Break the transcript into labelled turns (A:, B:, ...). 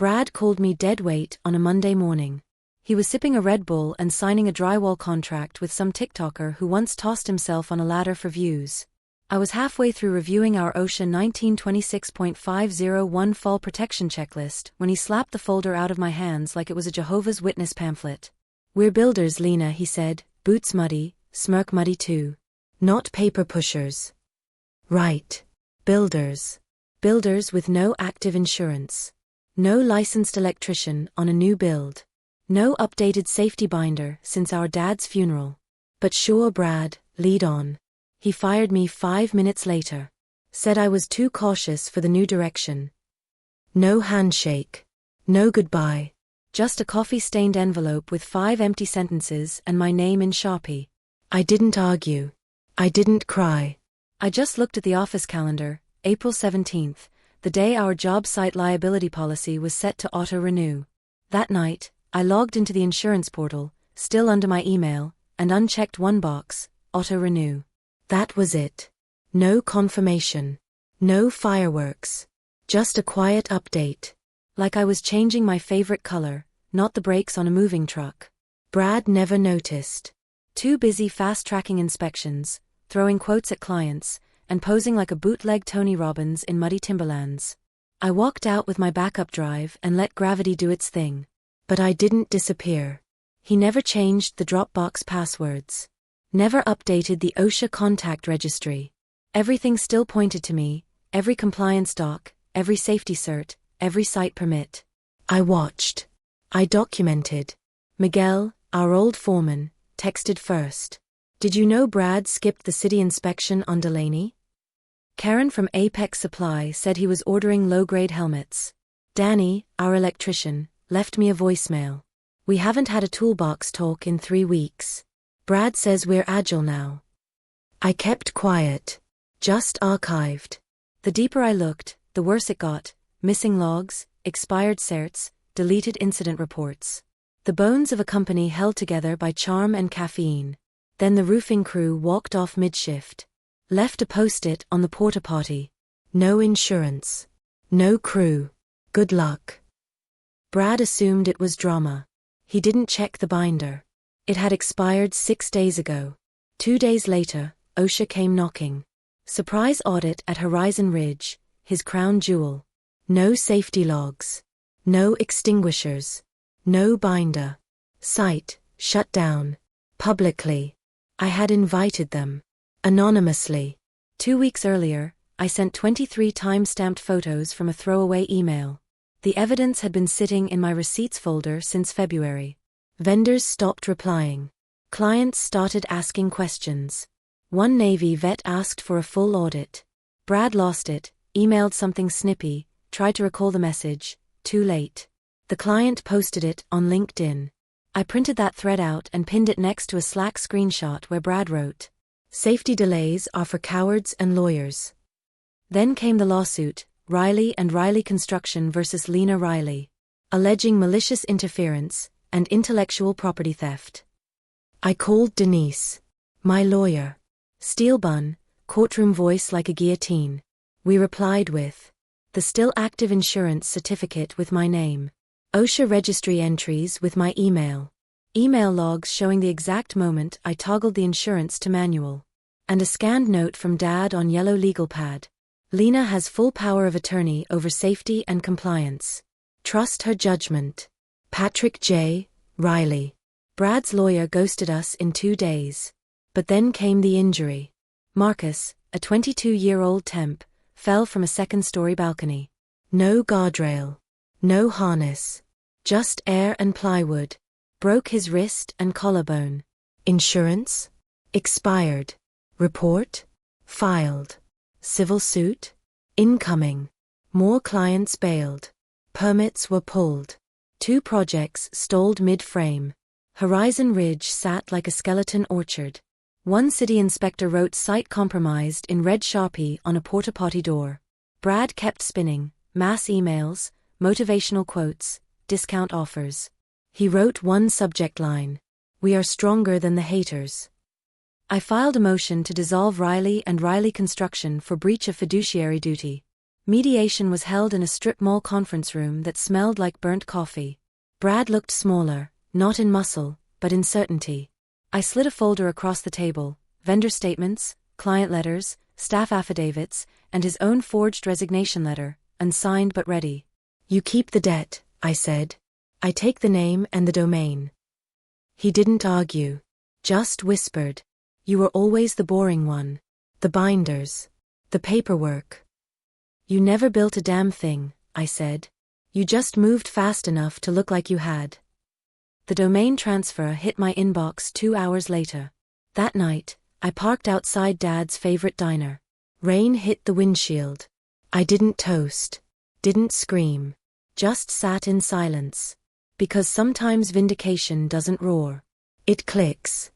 A: Brad called me dead weight on a Monday morning. He was sipping a Red Bull and signing a drywall contract with some TikToker who once tossed himself on a ladder for views. I was halfway through reviewing our OSHA 1926.501 fall protection checklist when he slapped the folder out of my hands like it was a Jehovah's Witness pamphlet. "We're builders, Lena," he said, boots muddy, smirk muddy too. "Not paper pushers." "Right. Builders. Builders with no active insurance. No licensed electrician on a new build. No updated safety binder since our dad's funeral. But sure, Brad, lead on." He fired me 5 minutes later. Said I was too cautious for the new direction. No handshake. No goodbye. Just a coffee-stained envelope with 5 empty sentences and my name in Sharpie. I didn't argue. I didn't cry. I just looked at the office calendar, April 17th, the day our job site liability policy was set to auto-renew. That night, I logged into the insurance portal, still under my email, and unchecked one box, auto-renew. That was it. No confirmation. No fireworks. Just a quiet update. Like I was changing my favorite color, not the brakes on a moving truck. Brad never noticed. Too busy fast-tracking inspections, throwing quotes at clients, and posing like a bootleg Tony Robbins in muddy timberlands. I walked out with my backup drive and let gravity do its thing. But I didn't disappear. He never changed the Dropbox passwords. Never updated the OSHA contact registry. Everything still pointed to me, every compliance doc, every safety cert, every site permit. I watched. I documented. Miguel, our old foreman, texted first. "Did you know Brad skipped the city inspection on Delaney?" Karen from Apex Supply said he was ordering low-grade helmets. Danny, our electrician, left me a voicemail. "We haven't had a toolbox talk in 3 weeks. Brad says we're agile now." I kept quiet. Just archived. The deeper I looked, the worse it got. Missing logs, expired certs, deleted incident reports. The bones of a company held together by charm and caffeine. Then the roofing crew walked off mid-shift. Left a post-it on the porta-potty. "No insurance. No crew. Good luck." Brad assumed it was drama. He didn't check the binder. It had expired 6 days ago. 2 days later, OSHA came knocking. Surprise audit at Horizon Ridge, his crown jewel. No safety logs. No extinguishers. No binder. Site, shut down. Publicly. I had invited them. Anonymously. 2 weeks earlier, I sent 23 time-stamped photos from a throwaway email. The evidence had been sitting in my receipts folder since February. Vendors stopped replying. Clients started asking questions. One Navy vet asked for a full audit. Brad lost it, emailed something snippy, tried to recall the message, too late. The client posted it on LinkedIn. I printed that thread out and pinned it next to a Slack screenshot where Brad wrote, "Safety delays are for cowards and lawyers." Then came the lawsuit, Riley and Riley Construction versus Lena Riley, alleging malicious interference and intellectual property theft. I called Denise, my lawyer. Steel bun, courtroom voice like a guillotine. We replied with the still active insurance certificate with my name. OSHA registry entries with my email. Email logs showing the exact moment I toggled the insurance to manual. And a scanned note from Dad on yellow legal pad. Lena has full power of attorney over safety and compliance. Trust her judgment. Patrick J. Riley. Brad's lawyer ghosted us in 2 days. But then came the injury. Marcus, a 22-year-old temp, fell from a second-story balcony. No guardrail. No harness. Just air and plywood. Broke his wrist and collarbone. Insurance? Expired. Report? Filed. Civil suit? Incoming. More clients bailed. Permits were pulled. 2 projects stalled mid-frame. Horizon Ridge sat like a skeleton orchard. One city inspector wrote "site compromised" in red Sharpie on a porta-potty door. Brad kept spinning, mass emails, motivational quotes, discount offers. He wrote one subject line: "We are stronger than the haters." I filed a motion to dissolve Riley and Riley Construction for breach of fiduciary duty. Mediation was held in a strip mall conference room that smelled like burnt coffee. Brad looked smaller, not in muscle, but in certainty. I slid a folder across the table: vendor statements, client letters, staff affidavits, and his own forged resignation letter, unsigned but ready. "You keep the debt," I said. "I take the name and the domain." He didn't argue. Just whispered, "You were always the boring one. The binders. The paperwork. You never built a damn thing," I said. "You just moved fast enough to look like you had." The domain transfer hit my inbox 2 hours later. That night, I parked outside Dad's favorite diner. Rain hit the windshield. I didn't toast. Didn't scream. Just sat in silence. Because sometimes vindication doesn't roar. It clicks.